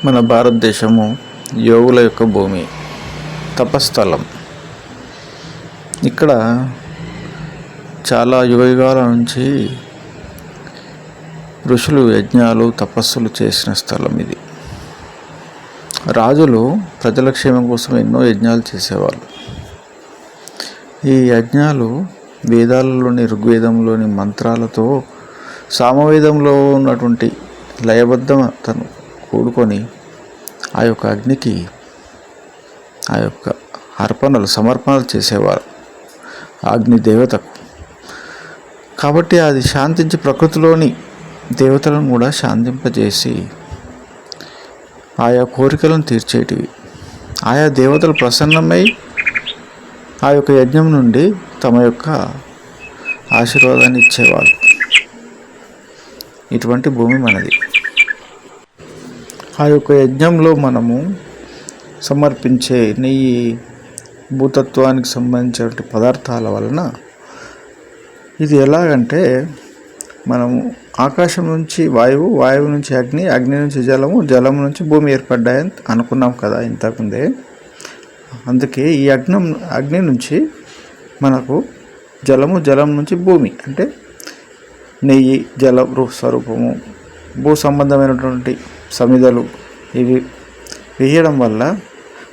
మన భారతదేశము యోగుల యొక్క భూమి, తపస్థలం. ఇక్కడ చాలా యుగయుగాల నుంచి ఋషులు యజ్ఞాలు తపస్సులు చేసిన స్థలం ఇది. రాజులు ప్రజల క్షేమం కోసం ఎన్నో యజ్ఞాలు చేసేవాళ్ళు. ఈ యజ్ఞాలు వేదాలలోని ఋగ్వేదంలోని మంత్రాలతో సామవేదంలో ఉన్నటువంటి లయబద్ధతను కూడుకొని ఆ యొక్క అగ్నికి ఆ యొక్క సమర్పణలు చేసేవారు అగ్ని దేవతకు. కాబట్టి అది శాంతించి ప్రకృతిలోని దేవతలను కూడా శాంతింపజేసి ఆయా కోరికలను తీర్చేటివి. ఆయా దేవతలు ప్రసన్నమై ఆ యొక్క యజ్ఞం నుండి తమ యొక్క ఆశీర్వాదాన్ని ఇచ్చేవాళ్ళు. ఇటువంటి భూమి మనది. ఆ యొక్క యజ్ఞంలో మనము సమర్పించే నెయ్యి, భూతత్వానికి సంబంధించిన పదార్థాల వలన ఇది ఎలాగంటే, మనము ఆకాశం నుంచి వాయువు, వాయువు నుంచి అగ్ని, అగ్ని నుంచి జలము, జలం నుంచి భూమి ఏర్పడ్డాయని అనుకున్నాం కదా ఇంతకుముందే. అందుకే ఈ అగ్ని నుంచి మనకు జలము, జలం నుంచి భూమి అంటే నెయ్యి, జల స్వరూపము, భూ సంబంధమైనటువంటి సమిధలు ఇవి వేయడం వల్ల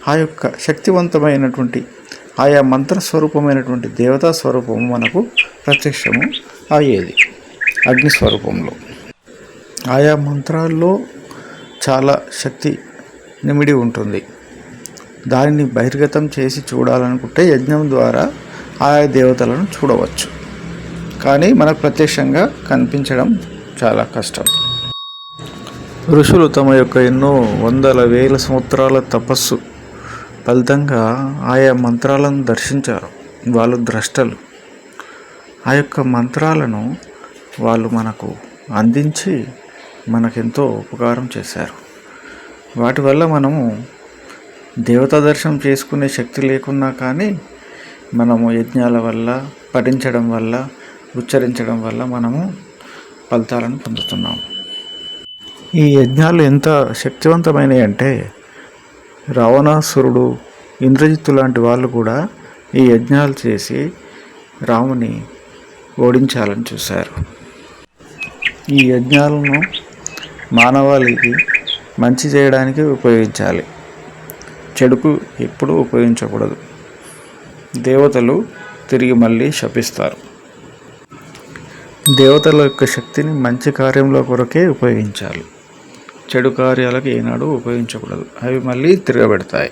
ఆ యొక్క శక్తివంతమైనటువంటి ఆయా మంత్రస్వరూపమైనటువంటి దేవతా స్వరూపము మనకు ప్రత్యక్షము అయ్యేది. అగ్ని స్వరూపంలో ఆయా మంత్రాల్లో చాలా శక్తి నిమిడి ఉంటుంది. దానిని బహిర్గతం చేసి చూడాలనుకుంటే యజ్ఞం ద్వారా ఆయా దేవతలను చూడవచ్చు. కానీ మనకు ప్రత్యక్షంగా కనిపించడం చాలా కష్టం. ఋషులు తమ యొక్క ఎన్నో వందల వేల సంవత్సరాల తపస్సు ఫలితంగా ఆయా మంత్రాలను దర్శించారు. వాళ్ళు ద్రష్టలు. ఆ యొక్క మంత్రాలను వాళ్ళు మనకు అందించి మనకెంతో ఉపకారం చేశారు. వాటి వల్ల మనము దేవతా దర్శనం చేసుకునే శక్తి లేకున్నా కానీ మనము యజ్ఞాల వల్ల, పఠించడం వల్ల, ఉచ్చరించడం వల్ల మనము ఫలితాలను పొందుతున్నాము. ఈ యజ్ఞాలు ఎంత శక్తివంతమైనవి అంటే రావణాసురుడు, ఇంద్రజిత్తు లాంటి వాళ్ళు కూడా ఈ యజ్ఞాలు చేసి రాముని ఓడించాలని చూశారు. ఈ యజ్ఞాలను మానవాళికి మంచి చేయడానికి ఉపయోగించాలి, చెడుకు ఎప్పుడూ ఉపయోగించకూడదు. దేవతలు తిరిగి మళ్ళీ శపిస్తారు. దేవతల యొక్క శక్తిని మంచి కార్యంలో కొరకే ఉపయోగించాలి. చెడు కార్యాలకు ఏనాడు ఉపయోగించకూడదు. అవి మళ్ళీ తిరగబెడతాయి.